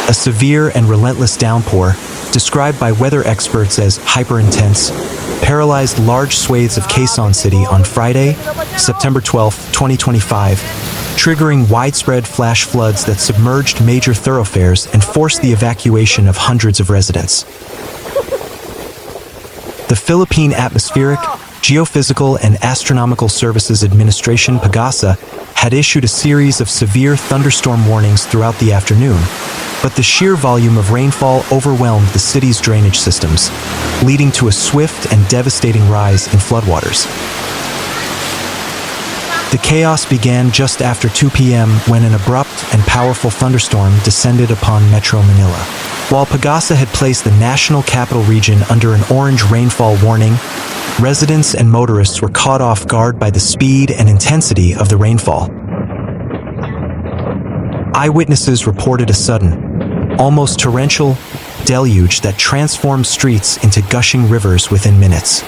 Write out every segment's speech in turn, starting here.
a severe and relentless downpour, described by weather experts as hyper-intense, paralyzed large swathes of Quezon City on Friday, September 12, 2025, triggering widespread flash floods that submerged major thoroughfares and forced the evacuation of hundreds of residents. The Philippine Atmospheric, Geophysical and Astronomical Services Administration (PAGASA) had issued a series of severe thunderstorm warnings throughout the afternoon, but the sheer volume of rainfall overwhelmed the city's drainage systems, leading to a swift and devastating rise in floodwaters. The chaos began just after 2 p.m. when an abrupt and powerful thunderstorm descended upon Metro Manila. While PAGASA had placed the national capital region under an orange rainfall warning, residents and motorists were caught off guard by the speed and intensity of the rainfall. Eyewitnesses reported a sudden, almost torrential, deluge that transformed streets into gushing rivers within minutes.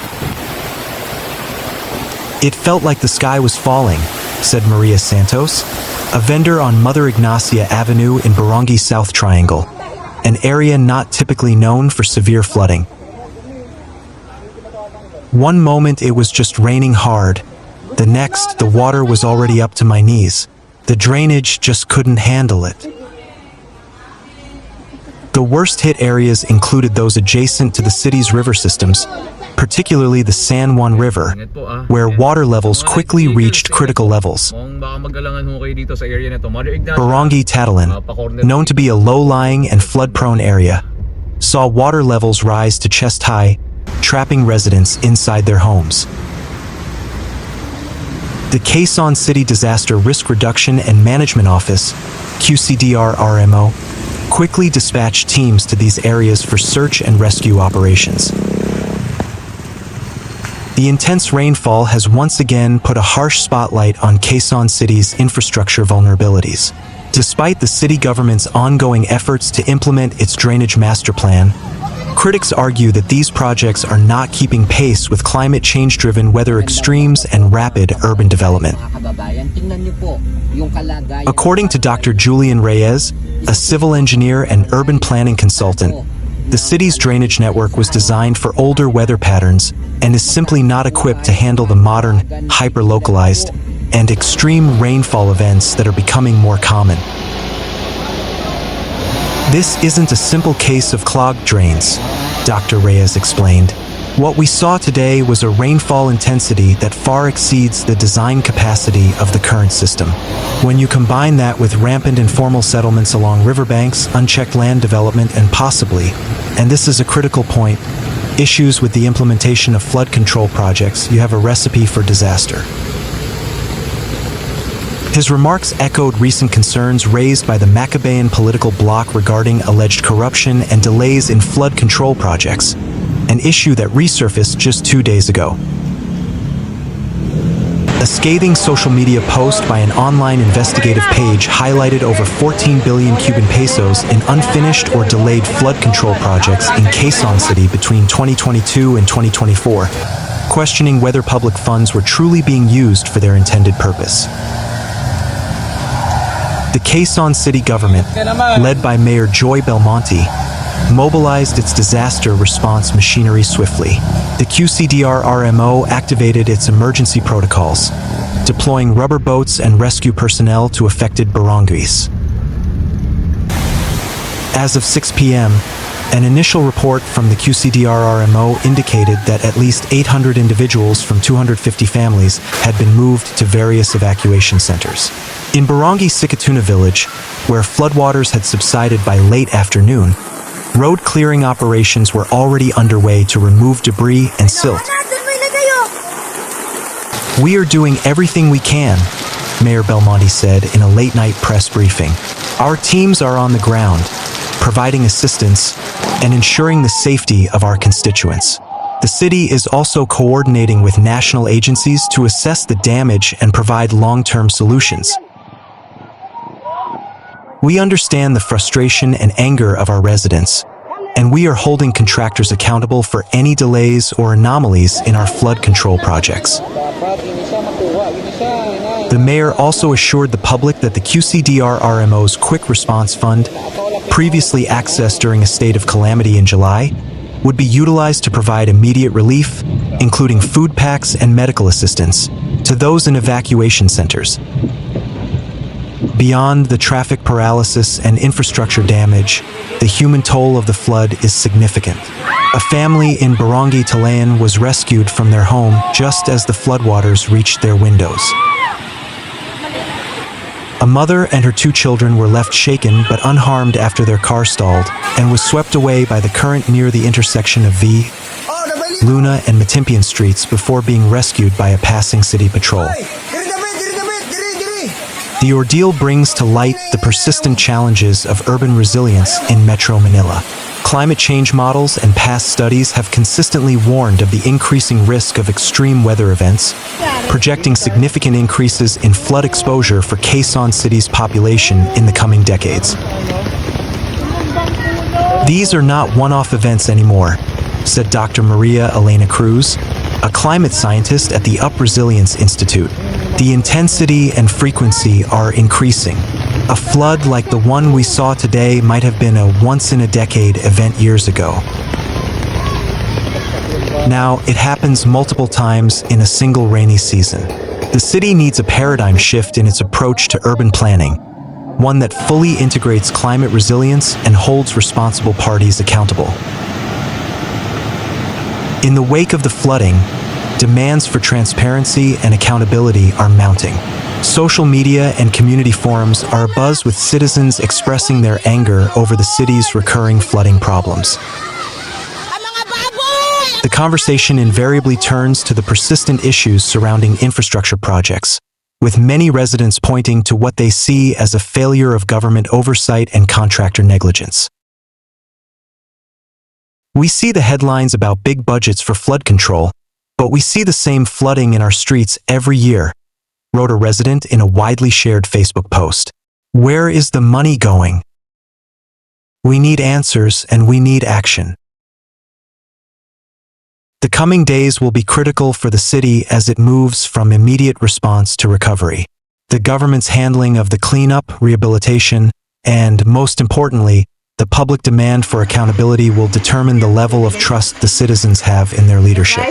"It felt like the sky was falling," said Maria Santos, a vendor on Mother Ignacia Avenue in Barangay South Triangle, an area not typically known for severe flooding. "One moment it was just raining hard. The next, the water was already up to my knees. The drainage just couldn't handle it." The worst-hit areas included those adjacent to the city's river systems, particularly the San Juan River, where water levels quickly reached critical levels. Barangay Tatalan, known to be a low-lying and flood-prone area, saw water levels rise to chest-high, trapping residents inside their homes. The Quezon City Disaster Risk Reduction and Management Office, QCDR-RMO, quickly dispatched teams to these areas for search and rescue operations. The intense rainfall has once again put a harsh spotlight on Quezon City's infrastructure vulnerabilities. Despite the city government's ongoing efforts to implement its drainage master plan, critics argue that these projects are not keeping pace with climate change-driven weather extremes and rapid urban development. According to Dr. Julian Reyes, a civil engineer and urban planning consultant, the city's drainage network was designed for older weather patterns and is simply not equipped to handle the modern, hyper-localized, and extreme rainfall events that are becoming more common. "This isn't a simple case of clogged drains," Dr. Reyes explained. "What we saw today was a rainfall intensity that far exceeds the design capacity of the current system. When you combine that with rampant informal settlements along riverbanks, unchecked land development, and possibly, and this is a critical point, issues with the implementation of flood control projects, you have a recipe for disaster." His remarks echoed recent concerns raised by the Maccabean political bloc regarding alleged corruption and delays in flood control projects, an issue that resurfaced just 2 days ago. A scathing social media post by an online investigative page highlighted over 14 billion Cuban pesos in unfinished or delayed flood control projects in Quezon City between 2022 and 2024, questioning whether public funds were truly being used for their intended purpose. The Quezon City government, led by Mayor Joy Belmonte, mobilized its disaster response machinery swiftly. The QCDR-RMO activated its emergency protocols, deploying rubber boats and rescue personnel to affected barangays. As of 6 p.m., an initial report from the QCDR-RMO indicated that at least 800 individuals from 250 families had been moved to various evacuation centers. In Barangay Sikatuna village, where floodwaters had subsided by late afternoon, road clearing operations were already underway to remove debris and silt. "We are doing everything we can," Mayor Belmonte said in a late-night press briefing. "Our teams are on the ground, providing assistance and ensuring the safety of our constituents." The city is also coordinating with national agencies to assess the damage and provide long-term solutions. "We understand the frustration and anger of our residents, and we are holding contractors accountable for any delays or anomalies in our flood control projects." The mayor also assured the public that the QCDR-RMO's Quick Response Fund, previously accessed during a state of calamity in July, would be utilized to provide immediate relief, including food packs and medical assistance, to those in evacuation centers. Beyond the traffic paralysis and infrastructure damage, the human toll of the flood is significant. A family in Barangay Talayan was rescued from their home just as the floodwaters reached their windows. A mother and her 2 children were left shaken but unharmed after their car stalled and was swept away by the current near the intersection of V, Luna, and Matimpian streets before being rescued by a passing city patrol. The ordeal brings to light the persistent challenges of urban resilience in Metro Manila. Climate change models and past studies have consistently warned of the increasing risk of extreme weather events, projecting significant increases in flood exposure for Quezon City's population in the coming decades. These are not one-off events anymore, said Dr. Maria Elena Cruz, a climate scientist at the Up Resilience Institute. The intensity and frequency are increasing. A flood like the one we saw today might have been a once-in-a-decade event years ago. Now, it happens multiple times in a single rainy season. The city needs a paradigm shift in its approach to urban planning, one that fully integrates climate resilience and holds responsible parties accountable. In the wake of the flooding, demands for transparency and accountability are mounting. Social media and community forums are abuzz with citizens expressing their anger over the city's recurring flooding problems. The conversation invariably turns to the persistent issues surrounding infrastructure projects, with many residents pointing to what they see as a failure of government oversight and contractor negligence. We see the headlines about big budgets for flood control, but we see the same flooding in our streets every year, wrote a resident in a widely shared Facebook post. Where is the money going? We need answers and we need action. The coming days will be critical for the city as it moves from immediate response to recovery. The government's handling of the cleanup, rehabilitation, and, most importantly, the public demand for accountability will determine the level of trust the citizens have in their leadership.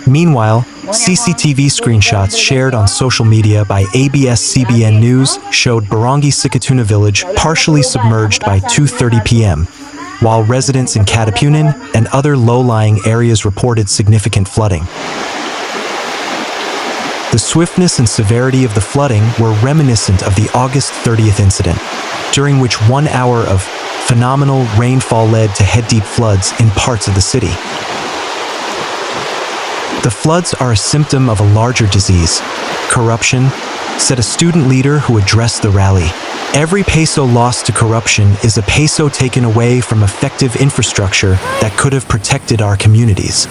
Meanwhile, CCTV screenshots shared on social media by ABS-CBN News showed Barangay Sikatuna village partially submerged by 2:30 p.m., while residents in Katapunan and other low-lying areas reported significant flooding. The swiftness and severity of the flooding were reminiscent of the August 30th incident, during which 1 hour of phenomenal rainfall led to head-deep floods in parts of the city. The floods are a symptom of a larger disease, corruption, said a student leader who addressed the rally. Every peso lost to corruption is a peso taken away from effective infrastructure that could have protected our communities.